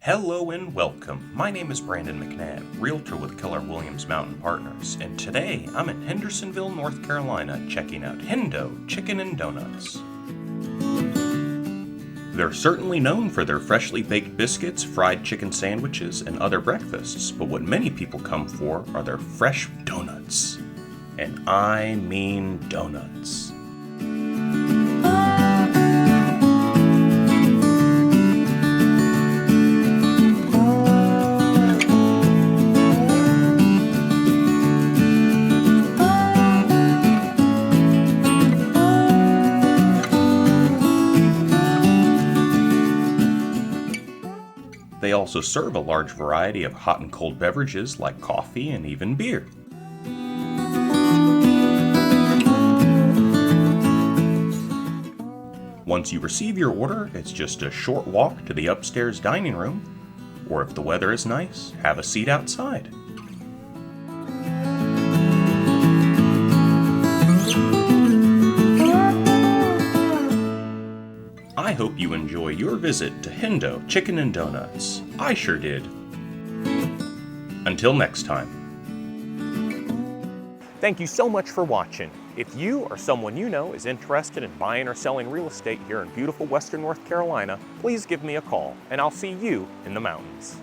Hello and welcome. My name is Brandon McNabb, Realtor with Keller Williams Mountain Partners, and today I'm in Hendersonville, North Carolina, checking out HenDough Chicken and Donuts. They're certainly known for their freshly baked biscuits, fried chicken sandwiches, and other breakfasts, but what many people come for are their fresh donuts. And I mean donuts. They also serve a large variety of hot and cold beverages like coffee and even beer. Once you receive your order, it's just a short walk to the upstairs dining room, or if the weather is nice, have a seat outside. I hope you enjoy your visit to HenDough Chicken and Donuts. I sure did. Until next time. Thank you so much for watching. If you or someone you know is interested in buying or selling real estate here in beautiful Western North Carolina, please give me a call and I'll see you in the mountains.